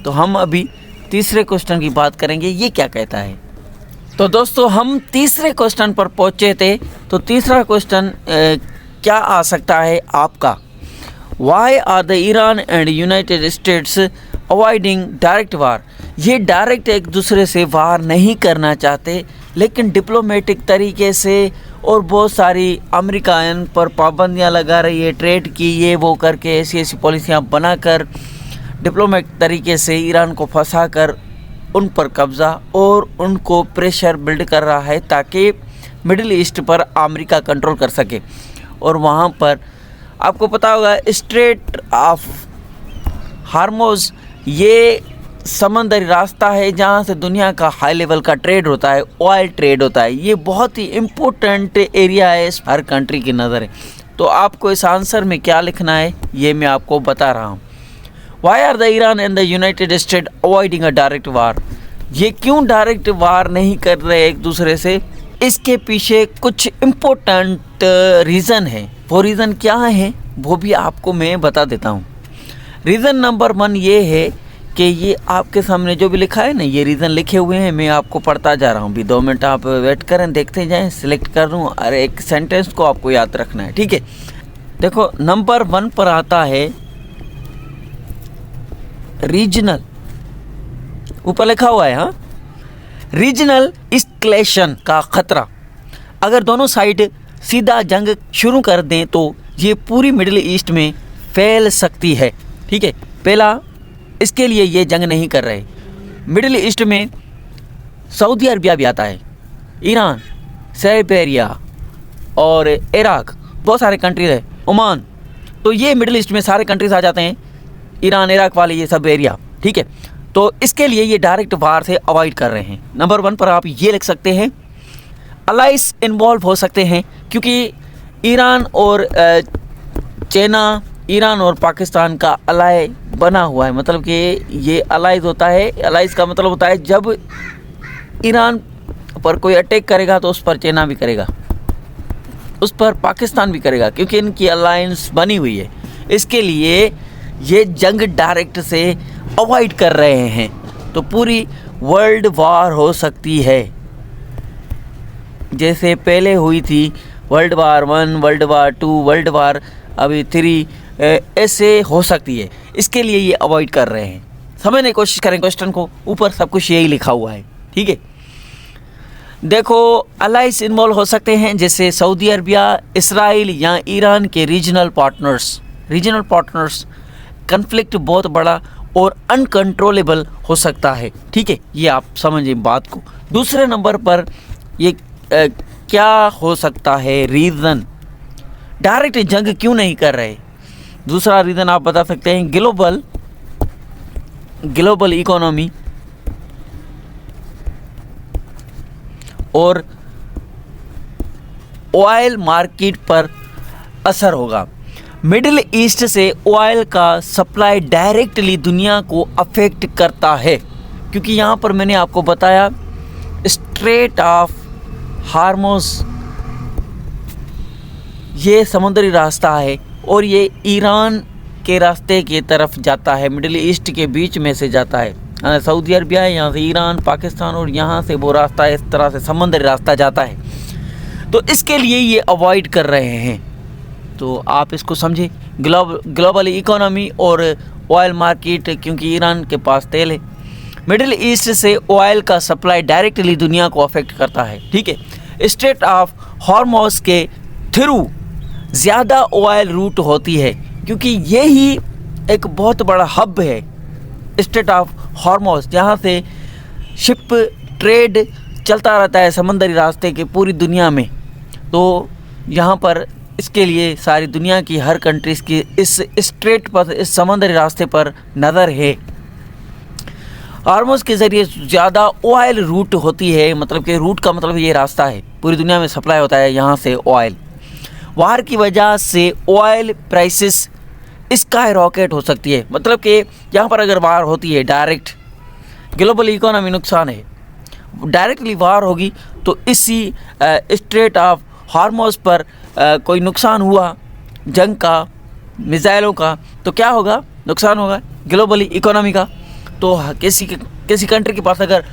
तो हम अभी तीसरे क्वेश्चन की बात करेंगे, ये क्या कहता है। तो दोस्तों हम तीसरे क्वेश्चन पर पहुंचे थे। तो तीसरा क्वेश्चन क्या आ सकता है आपका, why are the Iran and United States avoiding direct war. ये डायरेक्ट एक दूसरे से वार नहीं करना चाहते, लेकिन डिप्लोमेटिक तरीके से और बहुत सारी अमेरिका इन पर पाबंदियां लगा रही है, ट्रेड की ये वो करके ऐसी ऐसी पॉलिसियां बनाकर डिप्लोमेटिक तरीके से ईरान को फंसाकर उन पर कब्ज़ा और उनको प्रेशर बिल्ड कर रहा है ताकि मिडिल ईस्ट पर अमेरिका कंट्रोल कर सके। और वहाँ पर आपको पता होगा स्ट्रेट ऑफ हार्मोज, ये समंदरी रास्ता है जहाँ से दुनिया का हाई लेवल का ट्रेड होता है, ऑयल ट्रेड होता है। ये बहुत ही इम्पोर्टेंट एरिया है हर कंट्री की नज़र है। तो आपको इस आंसर में क्या लिखना है ये मैं आपको बता रहा हूँ। Why are the Iran and the United State avoiding a direct war. ये क्यों डायरेक्ट वार नहीं कर रहे एक दूसरे से, इसके पीछे कुछ इम्पोर्टेंट रीज़न है। वो रीज़न क्या है वो भी आपको मैं बता देता हूँ। रीज़न नंबर 1 ये है कि ये आपके सामने जो भी लिखा है ना, ये रीज़न लिखे हुए हैं, मैं आपको पढ़ता जा रहा हूँ। भी 2 मिनट आप वेट करें, देखते जाएं, सिलेक्ट कर दूँ और एक सेंटेंस को आपको याद रखना है, ठीक है। देखो नंबर 1 पर आता है रीजनल, ऊपर लिखा हुआ है, हाँ, रीजनल एस्केलेशन का खतरा। अगर दोनों साइड सीधा जंग शुरू कर दें तो ये पूरी मिडिल ईस्ट में फैल सकती है, ठीक है। पहला, इसके लिए ये जंग नहीं कर रहे। मिडिल ईस्ट में सऊदी अरबिया भी आता है, ईरान, साइबेरिया और इराक, बहुत सारे कंट्रीज है, ओमान। तो ये मिडिल ईस्ट में सारे कंट्रीज आ जाते हैं, ईरान इराक वाले ये सब एरिया, ठीक है। तो इसके लिए ये डायरेक्ट वार से अवॉइड कर रहे हैं। नंबर 1 पर आप ये लिख सकते हैं, अलाइस इन्वॉल्व हो सकते हैं, क्योंकि ईरान और चाइना, ईरान और पाकिस्तान का अलाय बना हुआ है। मतलब कि ये अलाइज होता है, अलाइज का मतलब होता है जब ईरान पर कोई अटैक करेगा तो उस पर चाइना भी करेगा, उस पर पाकिस्तान भी करेगा, क्योंकि इनकी अलायंस बनी हुई है। इसके लिए ये जंग डायरेक्ट से अवॉइड कर रहे हैं। तो पूरी वर्ल्ड वार हो सकती है, जैसे पहले हुई थी world war 1, world war 2, world war अभी 3, ऐसे हो सकती है। इसके लिए ये अवॉइड कर रहे हैं। समझने की कोशिश करें क्वेश्चन को, ऊपर सब कुछ यही लिखा हुआ है, ठीक है। देखो अलाइस इन्वॉल्व हो सकते हैं, जैसे सऊदी अरबिया, इसराइल या ईरान के रीजनल पार्टनर्स। कन्फ्लिक्ट बहुत बड़ा और अनकंट्रोलेबल हो सकता है, ठीक है। ये आप समझें बात को। दूसरे नंबर पर ये क्या हो सकता है रीज़न, डायरेक्ट जंग क्यों नहीं कर रहे। दूसरा रीज़न आप बता सकते हैं, ग्लोबल इकोनॉमी और ऑयल मार्केट पर असर होगा। मिडिल ईस्ट से ऑयल का सप्लाई डायरेक्टली दुनिया को अफेक्ट करता है, क्योंकि यहाँ पर मैंने आपको बताया स्ट्रेट ऑफ हार्मोज, ये समुद्री रास्ता है और ये ईरान के रास्ते की तरफ जाता है, मिडिल ईस्ट के बीच में से जाता है। सऊदी अरबिया है, यहाँ से ईरान, पाकिस्तान और यहाँ से वो रास्ता इस तरह से समुद्री रास्ता जाता है। तो इसके लिए ये अवॉइड कर रहे हैं। तो आप इसको समझे, ग्लोबल इकोनॉमी और ऑयल मार्केट, क्योंकि ईरान के पास तेल है। मिडिल ईस्ट से ऑयल का सप्लाई डायरेक्टली दुनिया को अफेक्ट करता है, ठीक है। स्ट्रेट ऑफ हॉर्मोज के थ्रू ज़्यादा ऑयल रूट होती है, क्योंकि यही एक बहुत बड़ा हब है स्ट्रेट ऑफ हॉर्मोज, जहाँ से शिप ट्रेड चलता रहता है समंदरी रास्ते के पूरी दुनिया में। तो यहाँ पर इसके लिए सारी दुनिया की हर कंट्रीज़ की इस स्ट्रेट पर, इस समंदरी रास्ते पर नज़र है। हार्मोज के ज़रिए ज़्यादा ऑयल रूट होती है, मतलब कि रूट का मतलब ये रास्ता है, पूरी दुनिया में सप्लाई होता है यहाँ से ऑयल। वार की वजह से ऑयल प्राइसेस स्काई रॉकेट हो सकती है, मतलब कि यहाँ पर अगर वार होती है डायरेक्ट, ग्लोबल इकोनॉमी नुकसान है, डायरेक्टली वार होगी तो इसी स्ट्रेट ऑफ हार्मोज पर कोई नुकसान हुआ जंग का, मिसाइलों का, तो क्या होगा, नुकसान होगा ग्लोबली इकोनॉमी का। तो किसी कंट्री के पास अगर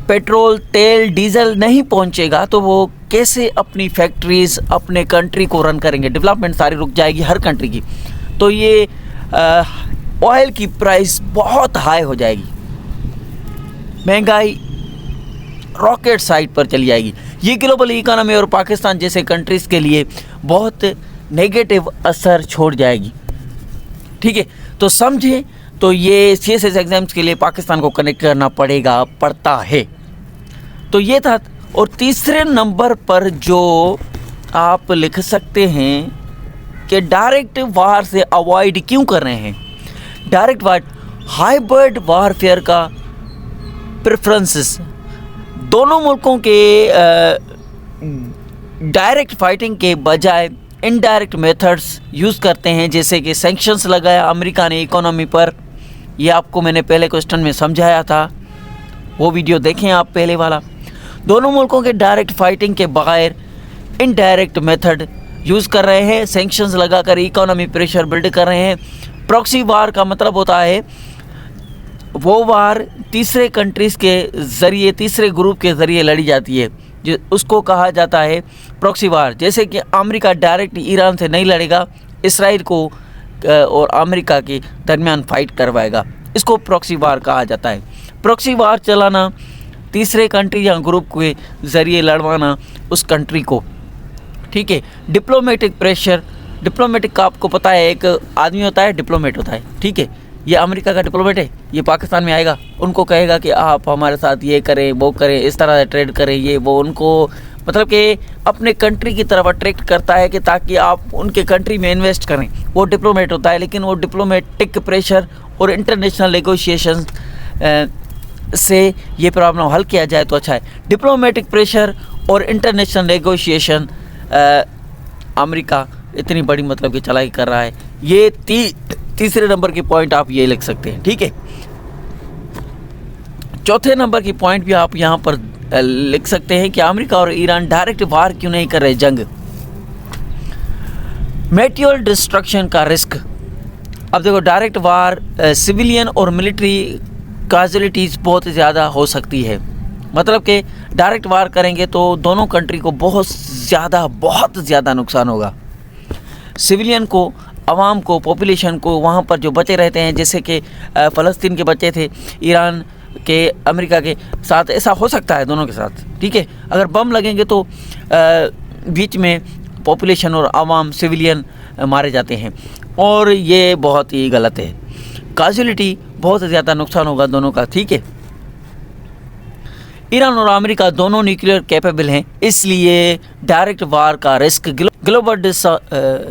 पेट्रोल, तेल, डीजल नहीं पहुंचेगा तो वो कैसे अपनी फैक्ट्रीज, अपने कंट्री को रन करेंगे? डेवलपमेंट सारी रुक जाएगी हर कंट्री की। तो ये ऑयल की प्राइस बहुत हाई हो जाएगी, महंगाई रॉकेट साइड पर चली जाएगी। ये ग्लोबल इकोनॉमी और पाकिस्तान जैसे कंट्रीज़ के लिए बहुत नेगेटिव असर छोड़ जाएगी। ठीक है, तो समझे, तो ये CSS एग्ज़ाम्स के लिए पाकिस्तान को कनेक्ट करना पड़ता है। तो ये था। और तीसरे नंबर पर जो आप लिख सकते हैं कि डायरेक्ट वार से अवॉइड क्यों कर रहे हैं? डायरेक्ट वार, हाइब्रिड वारफेयर का प्रेफरेंसेस, दोनों मुल्कों के डायरेक्ट फाइटिंग के बजाय इनडायरेक्ट मेथड्स यूज़ करते हैं, जैसे कि सैंक्शंस लगाया अमेरिका ने इकोनॉमी पर। ये आपको मैंने पहले क्वेश्चन में समझाया था, वो वीडियो देखें आप पहले वाला। दोनों मुल्कों के डायरेक्ट फाइटिंग के बगैर इनडायरेक्ट मेथड यूज़ कर रहे हैं, सैंक्शंस लगाकर इकोनॉमी प्रेशर बिल्ड कर रहे हैं। प्रॉक्सी वार का मतलब होता है वो वार तीसरे कंट्रीज़ के ज़रिए, तीसरे ग्रुप के ज़रिए लड़ी जाती है, जो उसको कहा जाता है प्रॉक्सी वार। जैसे कि अमेरिका डायरेक्ट ईरान से नहीं लड़ेगा, इसराइल को और अमेरिका के दरमियान फाइट करवाएगा, इसको प्रॉक्सी वार कहा जाता है। प्रॉक्सी वार चलाना, तीसरे कंट्री या ग्रुप के ज़रिए लड़वाना उस कंट्री को। ठीक है, डिप्लोमेटिक प्रेशर, डिप्लोमेटिक का आपको पता है, एक आदमी होता है, डिप्लोमेट होता है। ठीक है, ये अमेरिका का डिप्लोमेट है, ये पाकिस्तान में आएगा, उनको कहेगा कि आप हमारे साथ ये करें, वो करें, इस तरह से ट्रेड करें, ये वो, उनको मतलब कि अपने कंट्री की तरफ अट्रैक्ट करता है कि ताकि आप उनके कंट्री में इन्वेस्ट करें। वो डिप्लोमेट होता है। लेकिन वो डिप्लोमेटिक प्रेशर और इंटरनेशनल नेगोशिएशन से ये प्रॉब्लम हल किया जाए तो अच्छा है। डिप्लोमेटिक प्रेशर और इंटरनेशनल नेगोशिएशन, अमेरिका इतनी बड़ी मतलब कि चलाई कर रहा है। ये तीसरे नंबर की पॉइंट आप ये लिख सकते हैं। ठीक है, चौथे नंबर की पॉइंट भी आप यहाँ पर लिख सकते हैं कि अमेरिका और ईरान डायरेक्ट वार क्यों नहीं कर रहे जंग? मेटीरियल डिस्ट्रक्शन का रिस्क। अब देखो, डायरेक्ट वार सिविलियन और मिलिट्री कैजुअलिटीज़ बहुत ज़्यादा हो सकती है। मतलब कि डायरेक्ट वार करेंगे तो दोनों कंट्री को बहुत ज़्यादा नुकसान होगा। सिविलियन को, आवाम को, पॉपुलेशन को, वहाँ पर जो बचे रहते हैं, जैसे कि फ़लस्तीन के बच्चे थे, ईरान के, अमेरिका के साथ ऐसा हो सकता है, दोनों के साथ। ठीक है, अगर बम लगेंगे तो बीच में पॉपुलेशन और आवाम, सिविलियन मारे जाते हैं, और ये बहुत ही गलत है। कैजुअलिटी, बहुत ज़्यादा नुकसान होगा दोनों का। ठीक है, ईरान और अमेरिका दोनों न्यूक्लियर कैपेबल हैं, इसलिए डायरेक्ट वार का रिस्क ग्लोबल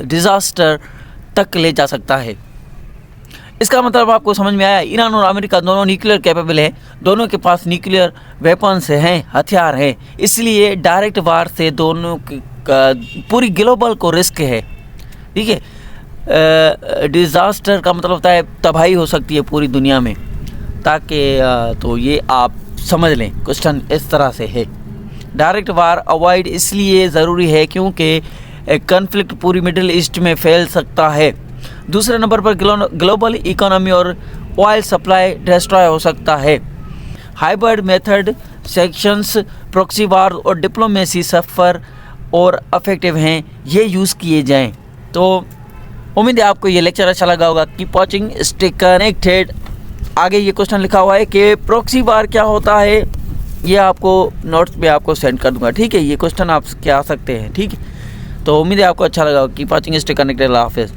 डिजास्टर तक ले जा सकता है। इसका मतलब आपको समझ में आया? ईरान और अमेरिका दोनों न्यूक्लियर कैपेबल हैं, दोनों के पास न्यूक्लियर वेपन्स हैं, हथियार हैं, इसलिए डायरेक्ट वार से दोनों पूरी ग्लोबल को रिस्क है। ठीक है, डिज़ास्टर का मतलब होता है तबाही हो सकती है पूरी दुनिया में, ताकि तो ये आप समझ लें, क्वेश्चन इस तरह से है। डायरेक्ट वार अवॉइड इसलिए ज़रूरी है क्योंकि कन्फ्लिक्ट पूरी मिडिल ईस्ट में फैल सकता है। दूसरे नंबर पर ग्लोबल इकोनॉमी और ऑयल सप्लाई डिस्ट्रॉय हो सकता है। हाइब्रिड मेथड, सेक्शंस, प्रॉक्सी वार और डिप्लोमेसी सफ़र और इफेक्टिव हैं, ये यूज़ किए जाएं। तो उम्मीद है आपको ये लेक्चर अच्छा लगा होगा। Keep watching, stay connected. आगे ये क्वेश्चन लिखा हुआ है कि प्रॉक्सी वार क्या होता है, ये आपको नोट्स में आपको सेंड कर दूंगा। ठीक है, ये क्वेश्चन आप क्या आ सकते हैं। ठीक है, तो उम्मीद है आपको अच्छा लगा होगा। Keep watching, stay connected. Allah हाफिज़।